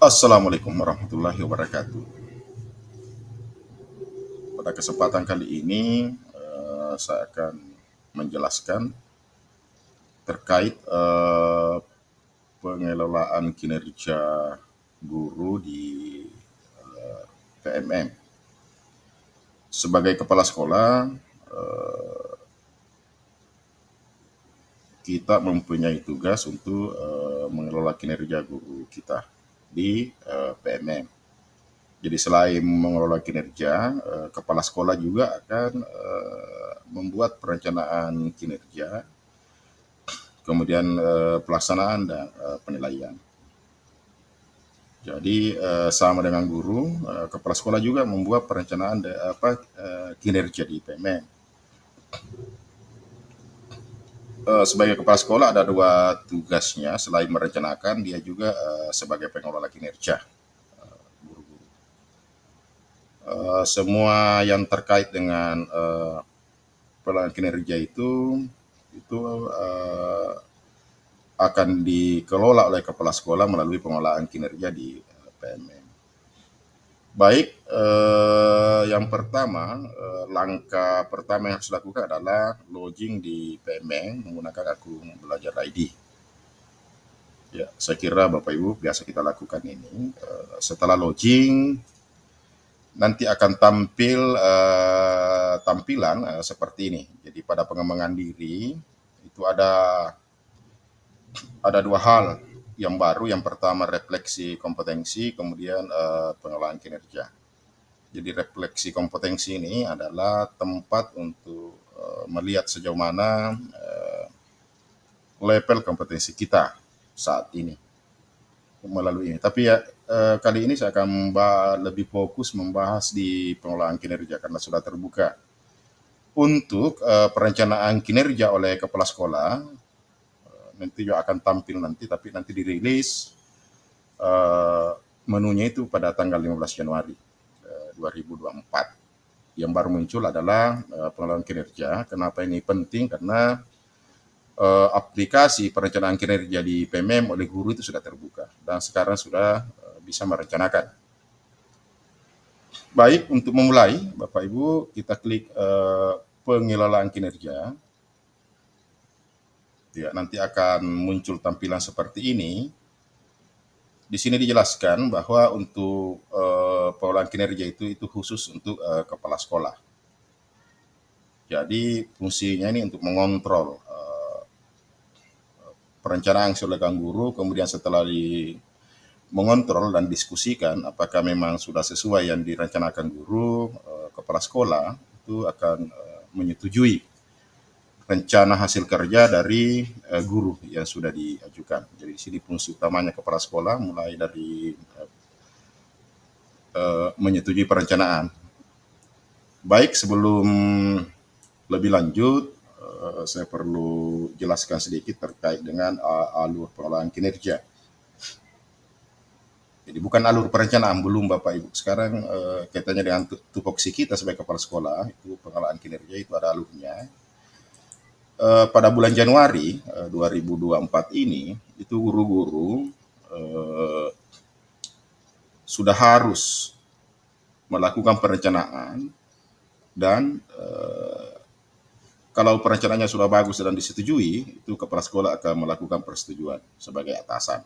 Assalamualaikum warahmatullahi wabarakatuh. Pada kesempatan kali ini, saya akan menjelaskan terkait pengelolaan kinerja guru di PMM. Sebagai kepala sekolah, kita mempunyai tugas untuk mengelola kinerja guru kita di PMM. Jadi selain mengelola kinerja, kepala sekolah juga akan membuat perencanaan kinerja, kemudian pelaksanaan dan penilaian. Jadi sama dengan guru, kepala sekolah juga membuat perencanaan kinerja di PMM. Sebagai kepala sekolah ada dua tugasnya, selain merencanakan, dia juga sebagai pengelola kinerja guru-guru. Semua yang terkait dengan pengelolaan kinerja itu akan dikelola oleh kepala sekolah melalui pengelolaan kinerja di PMM. Baik, yang pertama, langkah pertama yang harus dilakukan adalah login di PMM menggunakan akun belajar ID. Ya, saya kira Bapak Ibu biasa kita lakukan ini. Setelah login, nanti akan tampil tampilan seperti ini. Jadi pada pengembangan diri itu ada dua hal yang baru. Yang pertama refleksi kompetensi, kemudian pengelolaan kinerja. Jadi refleksi kompetensi ini adalah tempat untuk melihat sejauh mana level kompetensi kita saat ini melalui ini. Tapi ya kali ini saya akan lebih fokus membahas di pengelolaan kinerja karena sudah terbuka. Untuk perencanaan kinerja oleh kepala sekolah nanti juga akan tampil nanti, tapi nanti dirilis menunya itu pada tanggal 15 Januari 2024. Yang baru muncul adalah pengelolaan kinerja. Kenapa ini penting? Karena aplikasi perencanaan kinerja di PMM oleh guru itu sudah terbuka dan sekarang sudah bisa merencanakan. Baik, untuk memulai, Bapak Ibu, kita klik pengelolaan kinerja. Ya, nanti akan muncul tampilan seperti ini. Di sini dijelaskan bahwa untuk pengelolaan kinerja itu khusus untuk kepala sekolah. Jadi fungsinya ini untuk mengontrol perencanaan yang sudah dilakukan guru, kemudian setelah mengontrol dan diskusikan apakah memang sudah sesuai yang direncanakan guru, kepala sekolah itu akan menyetujui rencana hasil kerja dari guru yang sudah diajukan. Jadi di sini fungsi utamanya kepala sekolah mulai dari menyetujui perencanaan. Baik, sebelum lebih lanjut, saya perlu jelaskan sedikit terkait dengan alur pengelolaan kinerja. Jadi bukan alur perencanaan, belum Bapak Ibu. Sekarang kaitannya dengan tupoksi kita sebagai kepala sekolah, itu pengelolaan kinerja itu ada alurnya. Pada bulan Januari 2024 ini, itu guru-guru sudah harus melakukan perencanaan dan kalau perencanaannya sudah bagus dan disetujui, itu kepala sekolah akan melakukan persetujuan sebagai atasan.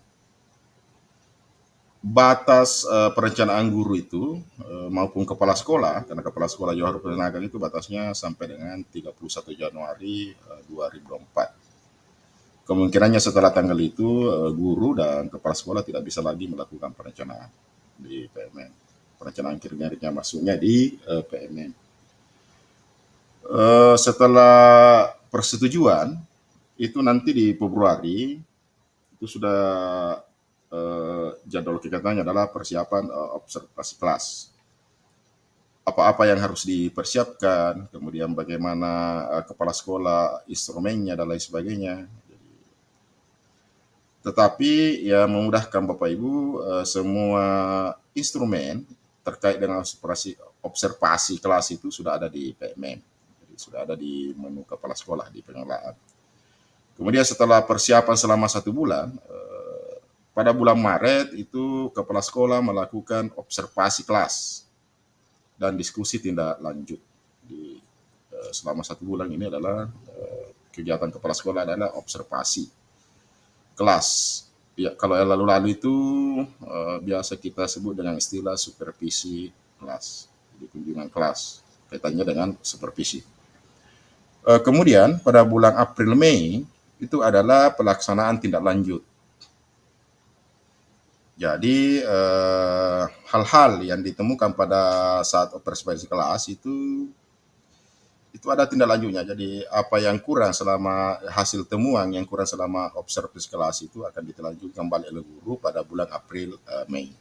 Batas perencanaan guru itu maupun kepala sekolah, karena kepala sekolah juga harus perencanaan itu batasnya sampai dengan 31 Januari 2024. Kemungkinannya setelah tanggal itu guru dan kepala sekolah tidak bisa lagi melakukan perencanaan di PMM. Perencanaan kinerja masuknya di PMM. Setelah persetujuan itu nanti di Februari itu sudah jadwal kegiatannya adalah persiapan observasi kelas. Apa-apa yang harus dipersiapkan, kemudian bagaimana kepala sekolah, instrumennya dan lain sebagainya. Tetapi ya memudahkan Bapak Ibu, semua instrumen terkait dengan observasi kelas itu sudah ada di PMM. Jadi sudah ada di menu kepala sekolah di pengelolaan. Kemudian setelah persiapan selama 1 bulan, Pada bulan Maret itu kepala sekolah melakukan observasi kelas dan diskusi tindak lanjut. Selama 1 bulan ini adalah kegiatan kepala sekolah adalah observasi kelas. Ya, kalau yang lalu-lalu itu biasa kita sebut dengan istilah supervisi kelas, jadi kunjungan kelas, kaitannya dengan supervisi. Kemudian pada bulan April Mei itu adalah pelaksanaan tindak lanjut. Jadi hal-hal yang ditemukan pada saat observasi kelas itu ada tindak lanjutnya. Jadi apa yang kurang selama hasil temuan yang kurang selama observasi kelas itu akan ditelanjutkan kembali oleh guru pada bulan April Mei.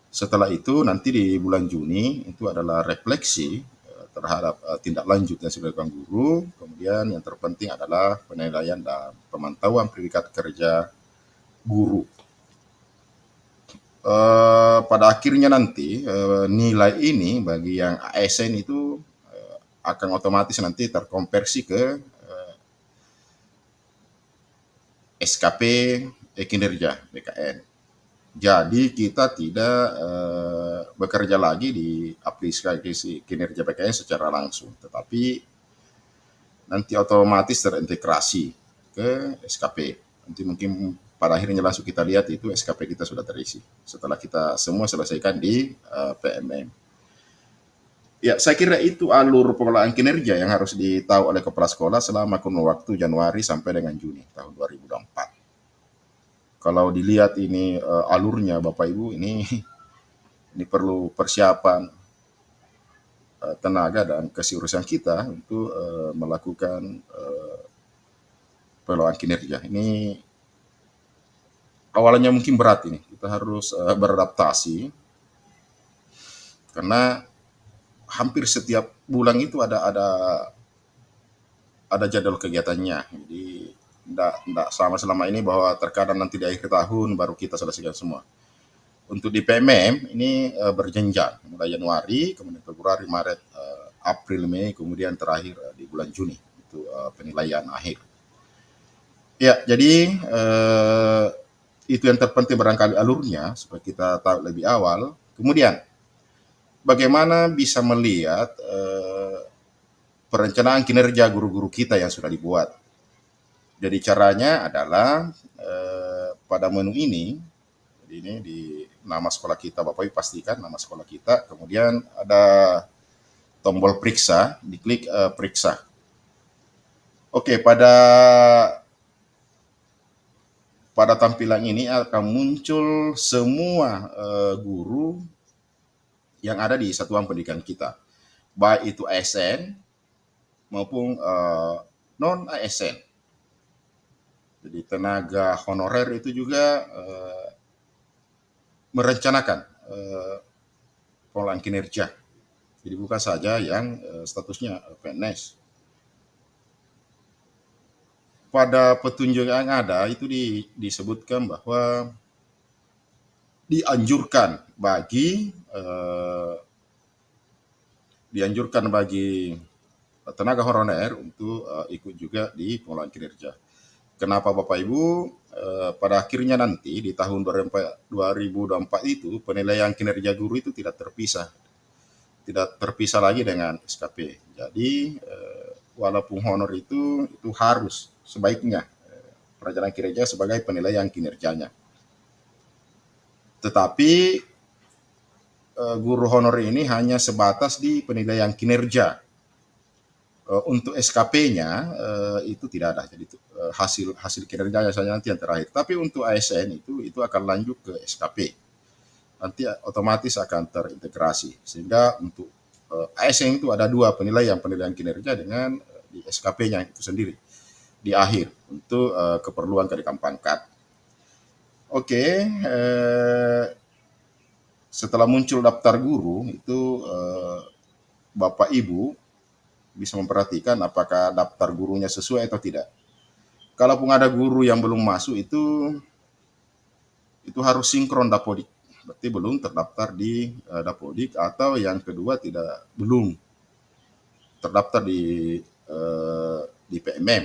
Setelah itu nanti di bulan Juni itu adalah refleksi terhadap tindak lanjut yang sudah dilakukan guru. Kemudian yang terpenting adalah penilaian dan pemantauan predikat kerja guru. Pada akhirnya nanti nilai ini bagi yang ASN itu akan otomatis nanti terkonversi ke SKP kinerja BKN. Jadi kita tidak bekerja lagi di aplikasi kinerja BKN secara langsung, tetapi nanti otomatis terintegrasi ke SKP. Nanti mungkin pada akhirnya langsung kita lihat itu SKP kita sudah terisi setelah kita semua selesaikan di PMM. Ya, saya kira itu alur pengelolaan kinerja yang harus ditahu oleh kepala sekolah selama kurun waktu Januari sampai dengan Juni tahun 2024. Kalau dilihat ini alurnya Bapak Ibu, ini perlu persiapan tenaga dan keseriusan kita untuk melakukan pengelolaan kinerja. Ini awalnya mungkin berat ini, kita harus beradaptasi karena hampir setiap bulan itu ada jadwal kegiatannya. Jadi tidak sama selama ini bahwa terkadang nanti di akhir tahun baru kita selesaikan semua. Untuk di PMM ini berjenjang, mulai Januari, kemudian Februari, Maret, April, Mei, kemudian terakhir di bulan Juni itu penilaian akhir. Ya, jadi itu yang terpenting barangkali alurnya supaya kita tahu lebih awal. Kemudian bagaimana bisa melihat perencanaan kinerja guru-guru kita yang sudah dibuat. Jadi caranya adalah pada menu ini di nama sekolah kita, Bapak Ibu pastikan nama sekolah kita, kemudian ada tombol periksa, diklik periksa. Oke, pada tampilan ini akan muncul semua guru yang ada di satuan pendidikan kita, baik itu ASN maupun non ASN. Jadi tenaga honorer itu juga merencanakan pengelolaan kinerja. Jadi bukan saja yang statusnya PNS. Pada petunjuk yang ada itu disebutkan bahwa dianjurkan bagi tenaga honorer untuk ikut juga di pengelolaan kinerja. Kenapa Bapak Ibu? Pada akhirnya nanti di tahun 2024 itu penilaian kinerja guru itu tidak terpisah lagi dengan SKP. Jadi walaupun honor itu harus sebaiknya perencanaan kinerja sebagai penilaian kinerjanya. Tetapi guru honor ini hanya sebatas di penilaian kinerja. Untuk SKP-nya itu tidak ada. Jadi hasil kinerjanya saja nanti yang terakhir. Tapi untuk ASN itu akan lanjut ke SKP. Nanti otomatis akan terintegrasi. Sehingga untuk ASN itu ada dua penilaian kinerja dengan di SKP-nya itu sendiri di akhir untuk keperluan kenaikan pangkat. Oke, setelah muncul daftar guru itu Bapak Ibu bisa memperhatikan apakah daftar gurunya sesuai atau tidak. Kalaupun ada guru yang belum masuk itu harus sinkron Dapodik. Berarti belum terdaftar di Dapodik, atau yang kedua belum terdaftar di PMM.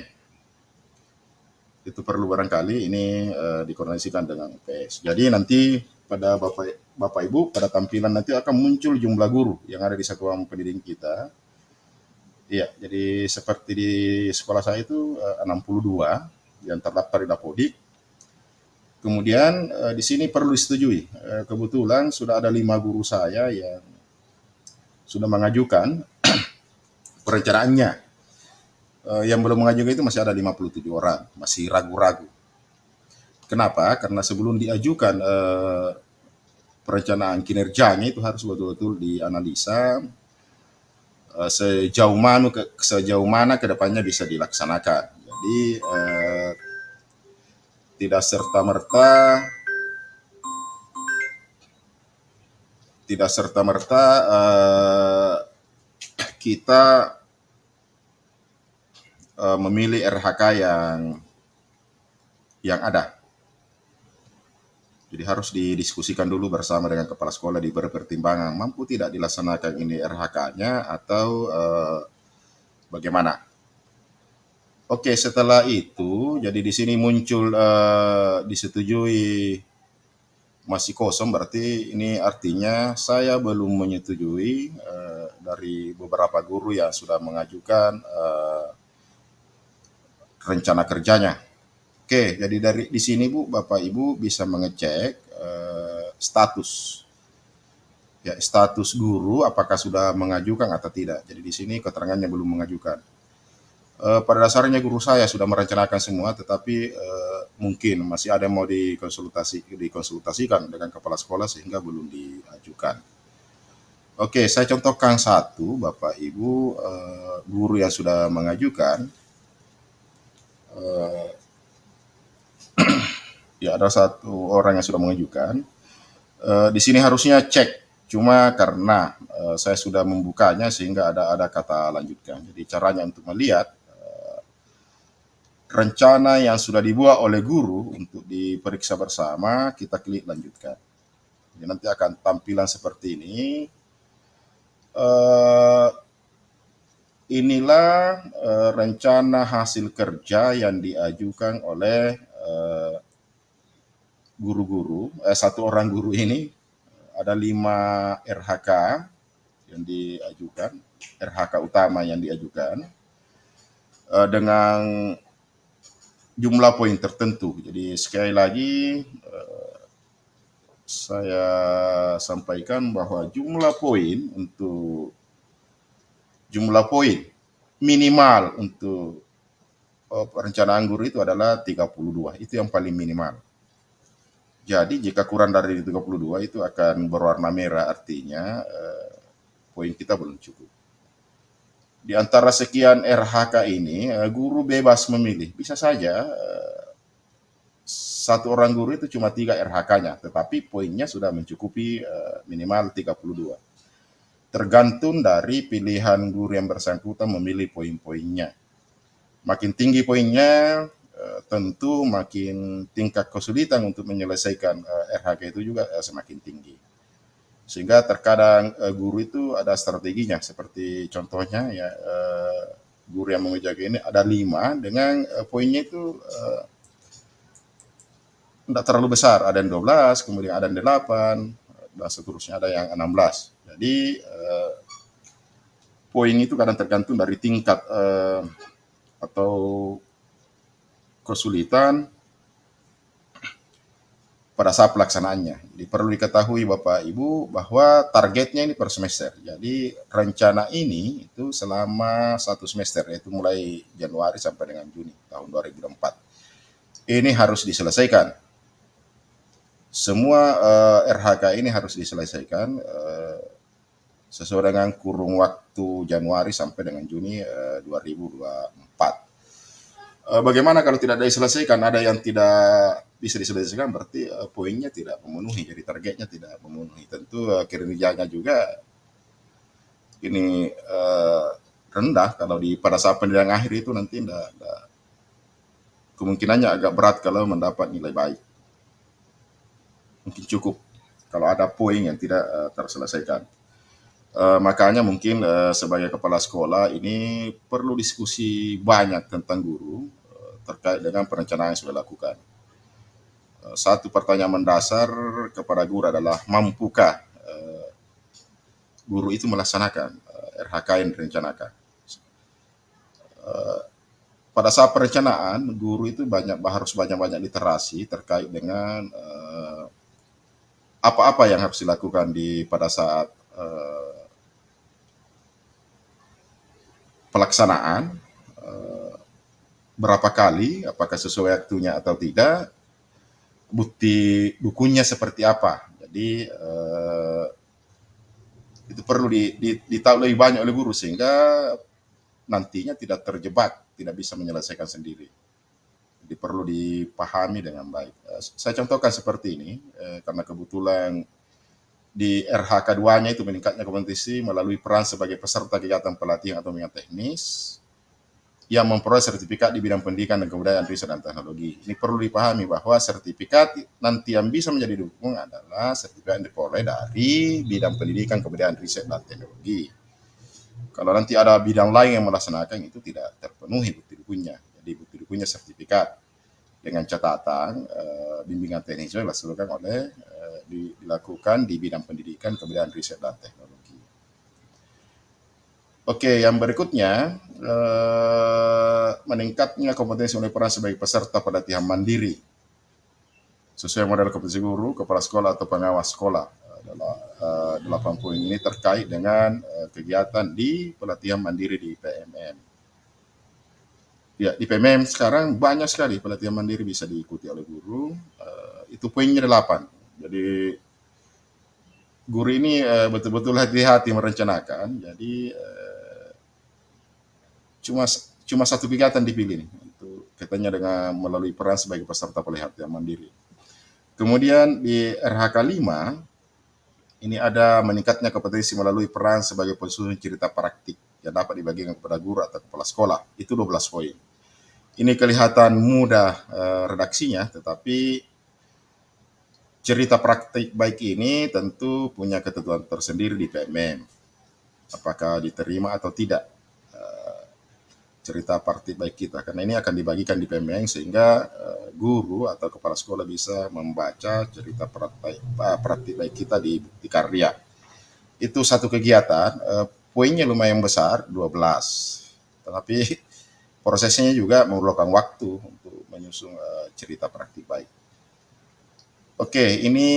Itu perlu barangkali ini dikoordinasikan dengan PS. Jadi nanti pada Bapak Ibu pada tampilan nanti akan muncul jumlah guru yang ada di satuan pendidikan kita. Iya, jadi seperti di sekolah saya itu 62 yang terdaftar di Dapodik. Kemudian di sini perlu disetujui. Kebetulan sudah ada 5 guru saya yang sudah mengajukan perencanaannya. Yang belum mengajukan itu masih ada 57 orang, masih ragu-ragu. Kenapa? Karena sebelum diajukan perencanaan kinerjanya itu harus betul-betul dianalisa sejauh mana ke depannya bisa dilaksanakan. Jadi tidak serta-merta kita memilih RHK yang ada. Jadi harus didiskusikan dulu bersama dengan kepala sekolah, diberi pertimbangan mampu tidak dilaksanakan ini RHK-nya atau bagaimana. Oke, setelah itu jadi di sini muncul disetujui masih kosong, berarti ini artinya saya belum menyetujui dari beberapa guru yang sudah mengajukan rencana kerjanya. Oke, jadi dari di sini Bu, Bapak Ibu bisa mengecek status guru apakah sudah mengajukan atau tidak. Jadi di sini keterangannya belum mengajukan. Pada dasarnya guru saya sudah merencanakan semua, tetapi mungkin masih ada yang mau dikonsultasikan dengan kepala sekolah sehingga belum diajukan. Oke, saya contohkan satu, Bapak Ibu, guru yang sudah mengajukan. Ya, ada satu orang yang sudah mengajukan. Di sini harusnya cek, cuma karena saya sudah membukanya sehingga ada kata lanjutkan. Jadi caranya untuk melihat rencana yang sudah dibuat oleh guru untuk diperiksa bersama, kita klik lanjutkan. Jadi nanti akan tampilan seperti ini. Inilah rencana hasil kerja yang diajukan oleh guru-guru, satu orang guru ini. Ada 5 RHK yang diajukan, RHK utama yang diajukan dengan jumlah poin tertentu. Jadi sekali lagi saya sampaikan bahwa jumlah poin minimal untuk perencanaan guru itu adalah 32. Itu yang paling minimal. Jadi jika kurang dari 32 itu akan berwarna merah, artinya poin kita belum cukup. Di antara sekian RHK ini, guru bebas memilih. Bisa saja satu orang guru itu cuma 3 RHK-nya, tetapi poinnya sudah mencukupi minimal 32. Tergantung dari pilihan guru yang bersangkutan memilih poin-poinnya. Makin tinggi poinnya, tentu makin tingkat kesulitan untuk menyelesaikan RHK itu juga semakin tinggi. Sehingga terkadang guru itu ada strateginya, seperti contohnya ya guru yang mengajukan ini ada 5 dengan poinnya itu tidak terlalu besar, ada yang 12, kemudian ada yang 8, dan seterusnya ada yang 16. Jadi poin itu kadang tergantung dari tingkat atau kesulitan pada saat pelaksanaannya. Jadi perlu diketahui Bapak Ibu bahwa targetnya ini per semester. Jadi rencana ini itu selama 1 semester, yaitu mulai Januari sampai dengan Juni tahun 2024. Ini harus diselesaikan. Semua RHK ini harus diselesaikan sesuai dengan kurun waktu Januari sampai dengan Juni 2024. Bagaimana kalau tidak diselesaikan? Ada yang tidak bisa diselesaikan, berarti poinnya tidak memenuhi, jadi targetnya tidak memenuhi. Tentu kinerjanya juga ini rendah kalau pada saat penilaian akhir itu nanti kemungkinannya agak berat kalau mendapat nilai baik. Mungkin cukup kalau ada poin yang tidak terselesaikan. Makanya mungkin sebagai kepala sekolah ini perlu diskusi banyak tentang guru, terkait dengan perencanaan yang sudah dilakukan. Satu pertanyaan mendasar kepada guru adalah, mampukah guru itu melaksanakan RHK yang direncanakan? Pada saat perencanaan, guru itu harus banyak-banyak literasi terkait dengan apa-apa yang harus dilakukan pada saat pelaksanaan, berapa kali, apakah sesuai waktunya atau tidak, bukti dukunnya seperti apa. Jadi itu perlu ditahu lebih banyak oleh guru sehingga nantinya tidak terjebak, tidak bisa menyelesaikan sendiri. Jadi perlu dipahami dengan baik. Saya contohkan seperti ini, karena kebetulan di RHK 2-nya itu meningkatnya kompetisi melalui peran sebagai peserta kegiatan pelatihan atau minat teknis yang memperoleh sertifikat di bidang pendidikan dan kebudayaan, riset dan teknologi. Ini perlu dipahami bahwa sertifikat nanti yang bisa menjadi dukung adalah sertifikat yang diperoleh dari bidang pendidikan, kebudayaan, riset dan teknologi. Kalau nanti ada bidang lain yang melaksanakan, itu tidak terpenuhi bukti dukunnya. Jadi bukti dukunnya sertifikat dengan catatan bimbingan teknis yang dilakukan di bidang pendidikan, kebudayaan, riset dan teknologi. Oke, yang berikutnya, meningkatnya kompetensi oleh peran sebagai peserta pelatihan mandiri sesuai model kompetensi guru, kepala sekolah atau pengawas sekolah. 8 poin ini terkait dengan kegiatan di pelatihan mandiri di PMM. Ya, di PMM sekarang banyak sekali pelatihan mandiri bisa diikuti oleh guru. Itu poinnya 8. Jadi guru ini betul-betul hati-hati merencanakan. Jadi cuma satu kegiatan dipilih nih, itu katanya dengan melalui peran sebagai peserta pelatihan mandiri. Kemudian di RHK 5 ini ada meningkatnya kompetensi melalui peran sebagai penyusun cerita praktik yang dapat dibagikan kepada guru atau kepala sekolah. Itu 12 poin. Ini kelihatan mudah redaksinya, tetapi cerita praktik baik ini tentu punya ketentuan tersendiri di PMM. Apakah diterima atau tidak cerita praktik baik kita, karena ini akan dibagikan di PMM sehingga guru atau kepala sekolah bisa membaca cerita praktik baik kita di bukti karya. Itu satu kegiatan, poinnya lumayan besar, 12. Tetapi prosesnya juga memerlukan waktu untuk menyusun cerita praktik baik. Oke, ini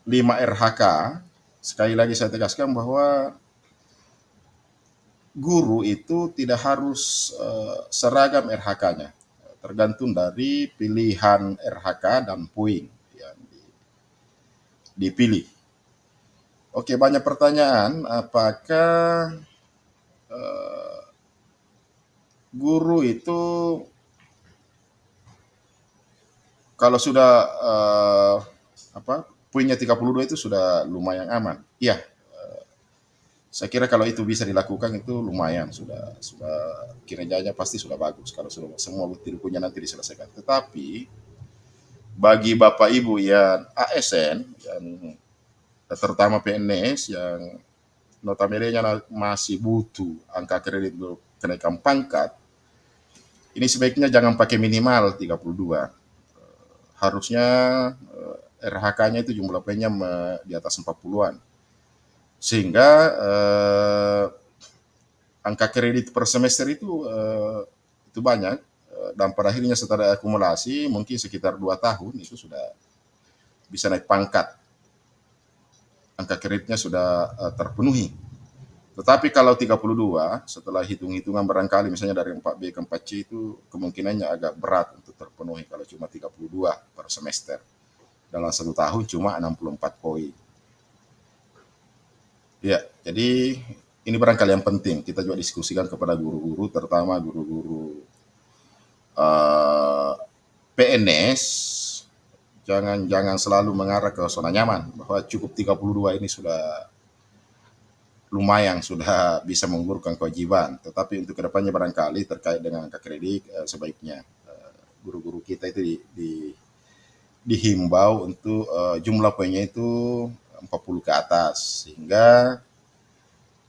5 RHK. Sekali lagi saya tegaskan bahwa guru itu tidak harus seragam RHK-nya, tergantung dari pilihan RHK dan poin yang dipilih. Oke, banyak pertanyaan, apakah guru itu kalau sudah poinnya 32 itu sudah lumayan aman? Iya, saya kira kalau itu bisa dilakukan itu lumayan, sudah kinerjanya pasti sudah bagus kalau sudah semua bukti dukunnya nanti diselesaikan. Tetapi bagi Bapak Ibu yang ASN, yang terutama PNS yang notabene-nya masih butuh angka kredit untuk kenaikan pangkat, ini sebaiknya jangan pakai minimal 32. Harusnya RHK-nya itu jumlah poinnya di atas 40-an. Sehingga angka kredit per semester itu banyak, dan pada akhirnya setelah akumulasi mungkin sekitar 2 tahun itu sudah bisa naik pangkat. Angka kreditnya sudah terpenuhi. Tetapi kalau 32 setelah hitung-hitungan barangkali misalnya dari 4B ke 4C itu kemungkinannya agak berat untuk terpenuhi kalau cuma 32 per semester. Dalam 1 tahun cuma 64 poin. Ya, jadi ini barangkali yang penting kita juga diskusikan kepada guru-guru, terutama guru-guru PNS, jangan selalu mengarah ke zona nyaman bahwa cukup 32 ini sudah lumayan, sudah bisa menggugurkan kewajiban. Tetapi untuk kedepannya barangkali terkait dengan angka kredit, sebaiknya guru-guru kita itu dihimbau untuk jumlah poinnya itu 40 ke atas, sehingga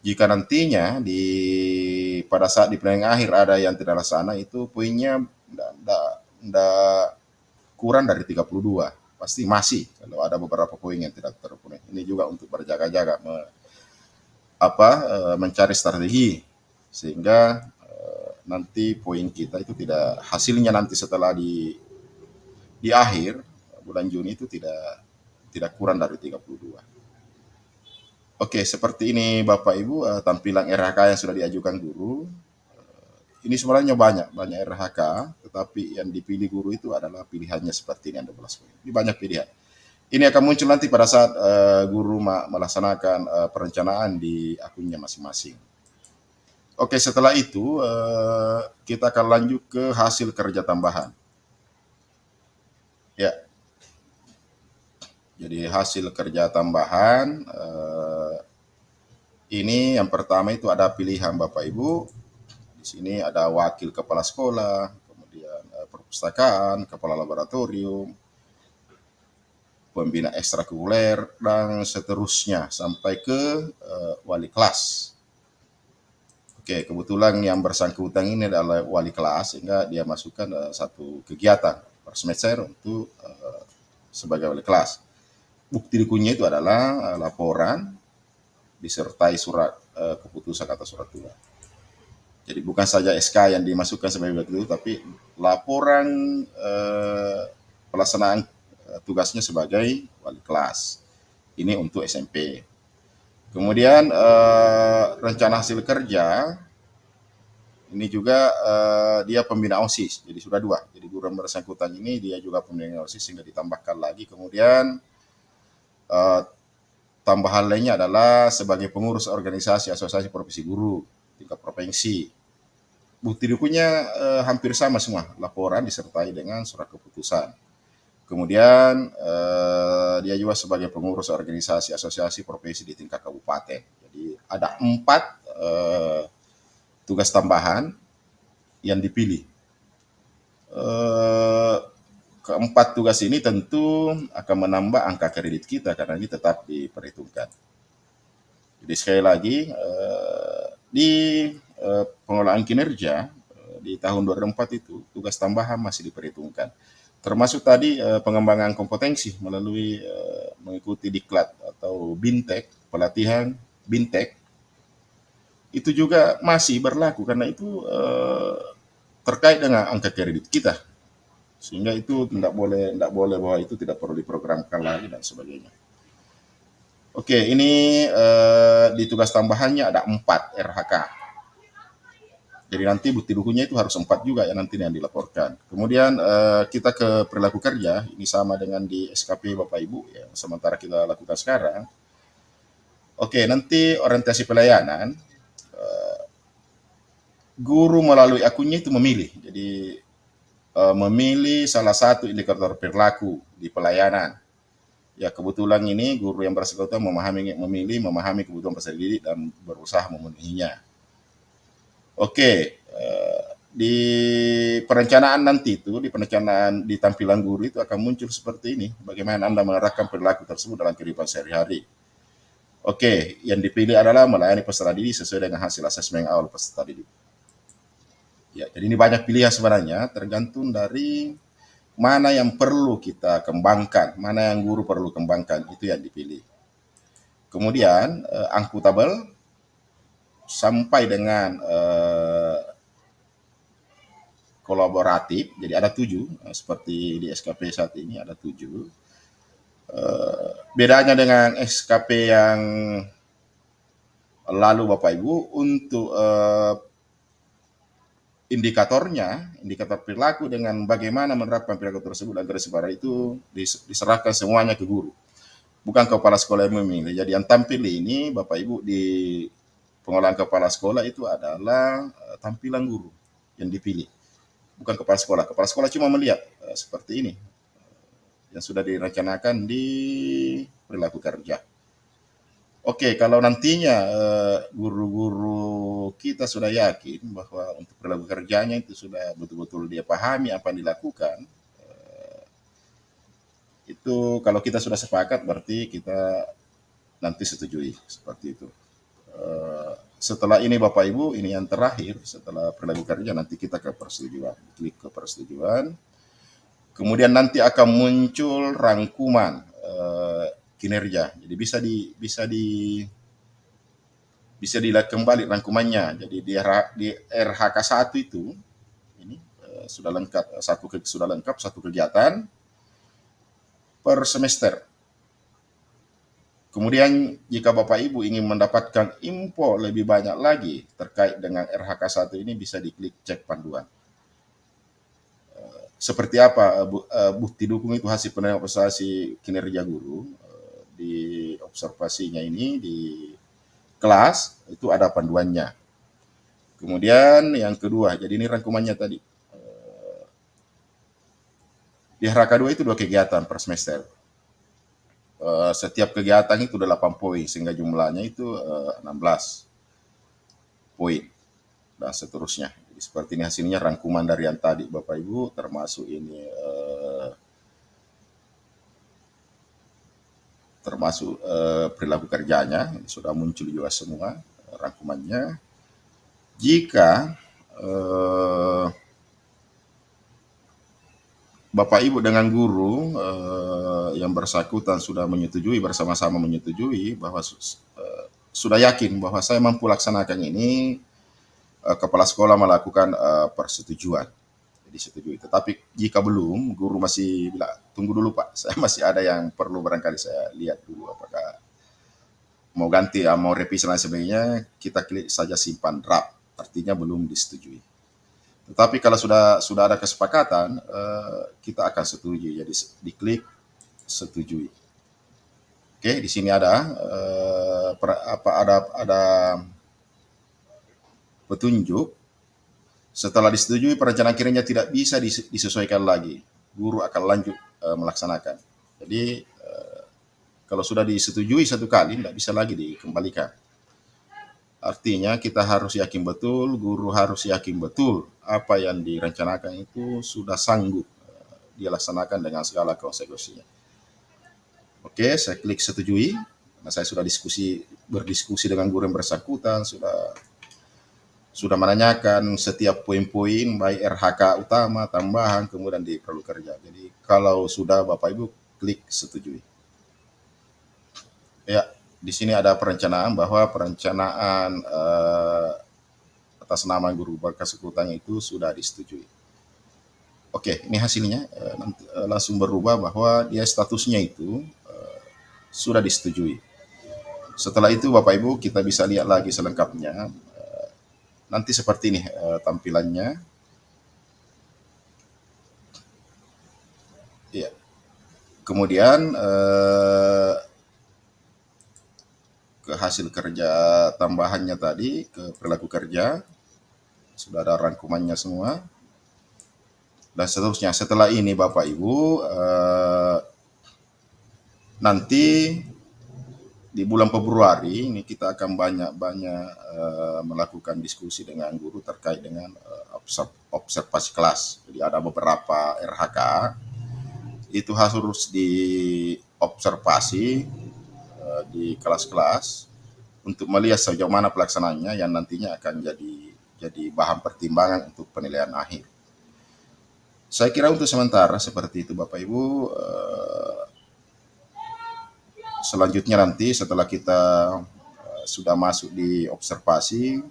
jika nantinya pada saat di pertandingan akhir ada yang tidak laksana, itu poinnya Nggak kurang dari 32, pasti masih kalau ada beberapa poin yang tidak terpenuhi. Ini juga untuk berjaga-jaga mencari strategi sehingga nanti poin kita itu tidak, hasilnya nanti setelah di akhir bulan Juni itu tidak kurang dari 32. Oke, seperti ini Bapak Ibu tampilan RHK yang sudah diajukan guru. Ini sebenarnya banyak RHK, tetapi yang dipilih guru itu adalah pilihannya seperti ini, ada 12 poin. Ini banyak pilihan. Ini akan muncul nanti pada saat guru melaksanakan perencanaan di akunnya masing-masing. Oke, setelah itu kita akan lanjut ke hasil kerja tambahan. Ya, jadi hasil kerja tambahan ini yang pertama itu ada pilihan Bapak Ibu. Di sini ada wakil kepala sekolah, kemudian perpustakaan, kepala laboratorium, pembina ekstrakurikuler, dan seterusnya sampai ke wali kelas. Oke, kebetulan yang bersangkutan ini adalah wali kelas, sehingga dia masukkan satu kegiatan per semester untuk sebagai wali kelas. Bukti dukunnya itu adalah laporan disertai surat keputusan atau surat tugas. Jadi bukan saja SK yang dimasukkan sebagai itu, tapi laporan pelaksanaan tugasnya sebagai wali kelas. Ini untuk SMP. Kemudian rencana hasil kerja ini juga dia pembina OSIS, jadi sudah 2. Jadi guru yang bersangkutan ini dia juga pembina OSIS sehingga ditambahkan lagi. Kemudian tambahan lainnya adalah sebagai pengurus organisasi asosiasi profesi guru tingkat provinsi. Bukti dukunnya hampir sama semua, laporan disertai dengan surat keputusan. Kemudian dia juga sebagai pengurus organisasi asosiasi profesi di tingkat kabupaten. Jadi ada 4 tugas tambahan yang dipilih. Keempat tugas ini tentu akan menambah angka kredit kita karena ini tetap diperhitungkan. Jadi sekali lagi di pengelolaan kinerja di tahun 2004 itu tugas tambahan masih diperhitungkan. Termasuk tadi pengembangan kompetensi melalui mengikuti diklat atau bintek, pelatihan bintek, itu juga masih berlaku karena itu terkait dengan angka kredit kita, sehingga itu tidak boleh bahwa itu tidak perlu diprogramkan lagi dan sebagainya. Oke, ini di tugas tambahannya ada 4 RHK. Jadi nanti bukti dukunnya itu harus 4 juga ya nanti yang dilaporkan. Kemudian kita ke perilaku kerja, ini sama dengan di SKP Bapak Ibu ya, sementara kita lakukan sekarang. Oke, nanti orientasi pelayanan, guru melalui akunnya itu memilih. Jadi memilih salah satu indikator perilaku di pelayanan. Ya kebetulan ini guru yang bersangkutan memahami kebutuhan peserta didik dan berusaha memenuhinya. Oke, di perencanaan nanti itu, di perencanaan di tampilan guru itu akan muncul seperti ini. Bagaimana Anda menerapkan perilaku tersebut dalam kehidupan sehari-hari. Oke, yang dipilih adalah melayani peserta didik sesuai dengan hasil asesmen awal peserta didik. Ya, jadi ini banyak pilihan sebenarnya, tergantung dari mana yang perlu kita kembangkan, mana yang guru perlu kembangkan, itu yang dipilih. Kemudian akuntabel sampai dengan kolaboratif, jadi ada 7, seperti di SKP saat ini ada 7. Bedanya dengan SKP yang lalu Bapak Ibu, untuk indikator perilaku dengan bagaimana menerapkan perilaku tersebut agar sebarang itu diserahkan semuanya ke guru, bukan kepala sekolah yang memilih. Jadi yang tampil ini Bapak Ibu di pengolahan kepala sekolah itu adalah tampilan guru yang dipilih, bukan kepala sekolah. Kepala sekolah cuma melihat seperti ini yang sudah direncanakan di perilaku kerja. Oke, kalau nantinya guru-guru kita sudah yakin bahwa untuk perilaku kerjanya itu sudah betul-betul dia pahami apa yang dilakukan, itu kalau kita sudah sepakat berarti kita nanti setujui seperti itu. Setelah ini Bapak Ibu, ini yang terakhir setelah perilaku kerja, nanti kita ke persetujuan. Klik ke persetujuan. Kemudian nanti akan muncul rangkuman kinerja. Jadi bisa dilihat kembali rangkumannya. Jadi di RHK1 itu ini sudah lengkap satu kegiatan per semester. Kemudian jika Bapak Ibu ingin mendapatkan info lebih banyak lagi terkait dengan RHK1 ini, bisa diklik cek panduan. Seperti apa bukti dukung itu hasil penilaian observasi kinerja guru. Di observasinya ini di kelas itu ada panduannya. Kemudian yang kedua, jadi ini rangkumannya tadi. Di RHK2 itu 2 kegiatan per semester. Setiap kegiatan itu 8 poin, sehingga jumlahnya itu 16 poin dan seterusnya. Jadi seperti ini hasilnya rangkuman dari yang tadi Bapak Ibu, termasuk ini perilaku kerjanya sudah muncul juga semua rangkumannya. Jika Bapak Ibu dengan guru yang bersangkutan sudah menyetujui, bersama-sama menyetujui bahwa sudah yakin bahwa saya mampu laksanakan ini, kepala sekolah melakukan persetujuan. Jadi setujui. Tetapi jika belum, guru masih bilang, tunggu dulu Pak, saya masih ada yang perlu barangkali saya lihat dulu apakah mau ganti, mau revisi dan sebagainya, kita klik saja simpan draft, artinya belum disetujui. Tetapi kalau sudah ada kesepakatan, kita akan setuju. Jadi diklik setujui. Oke, di sini ada ada petunjuk. Setelah disetujui, perencanaan kinerja tidak bisa disesuaikan lagi. Guru akan lanjut melaksanakan. Jadi kalau sudah disetujui satu kali, tidak bisa lagi dikembalikan. Artinya kita harus yakin betul, guru harus yakin betul apa yang direncanakan itu sudah sanggup dia laksanakan dengan segala konsekuensinya. Oke, saya klik setujui. Nah, saya sudah berdiskusi dengan guru yang bersangkutan, sudah menanyakan setiap poin-poin baik RHK utama, tambahan, kemudian di perlu kerja. Jadi kalau sudah Bapak Ibu klik setujui. Ya, di sini ada perencanaan bahwa perencanaan atas nama guru bersangkutan itu sudah disetujui. Oke, ini hasilnya nanti langsung berubah bahwa dia statusnya itu sudah disetujui. Setelah itu Bapak Ibu kita bisa lihat lagi selengkapnya. Nanti seperti ini tampilannya. Ya. Kemudian ke hasil kerja tambahannya tadi, ke perilaku kerja, sudah ada rangkumannya semua, dan seterusnya. Setelah ini Bapak Ibu, nanti di bulan Februari ini kita akan banyak melakukan diskusi dengan guru terkait dengan observasi kelas. Jadi ada beberapa RHK, itu harus diobservasi di kelas-kelas untuk melihat sejauh mana pelaksanaannya yang nantinya akan jadi bahan pertimbangan untuk penilaian akhir. Saya kira untuk sementara seperti itu Bapak Ibu. Selanjutnya nanti setelah kita sudah masuk di observasi,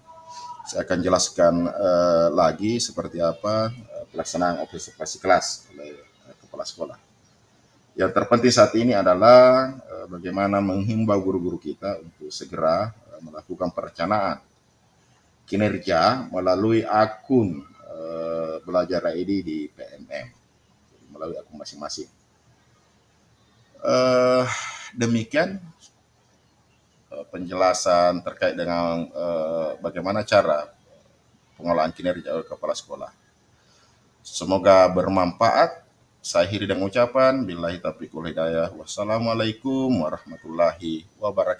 saya akan jelaskan lagi seperti apa pelaksanaan observasi kelas oleh kepala sekolah. Yang terpenting saat ini adalah bagaimana menghimbau guru-guru kita untuk segera melakukan perencanaan kinerja melalui akun Belajar ID di PMM, melalui akun masing-masing. Demikian penjelasan terkait dengan bagaimana cara pengolahan kinerja oleh kepala sekolah. Semoga bermanfaat. Saya akhiri dengan ucapan billahi taufiq wal hidayah. Wassalamualaikum warahmatullahi wabarakatuh.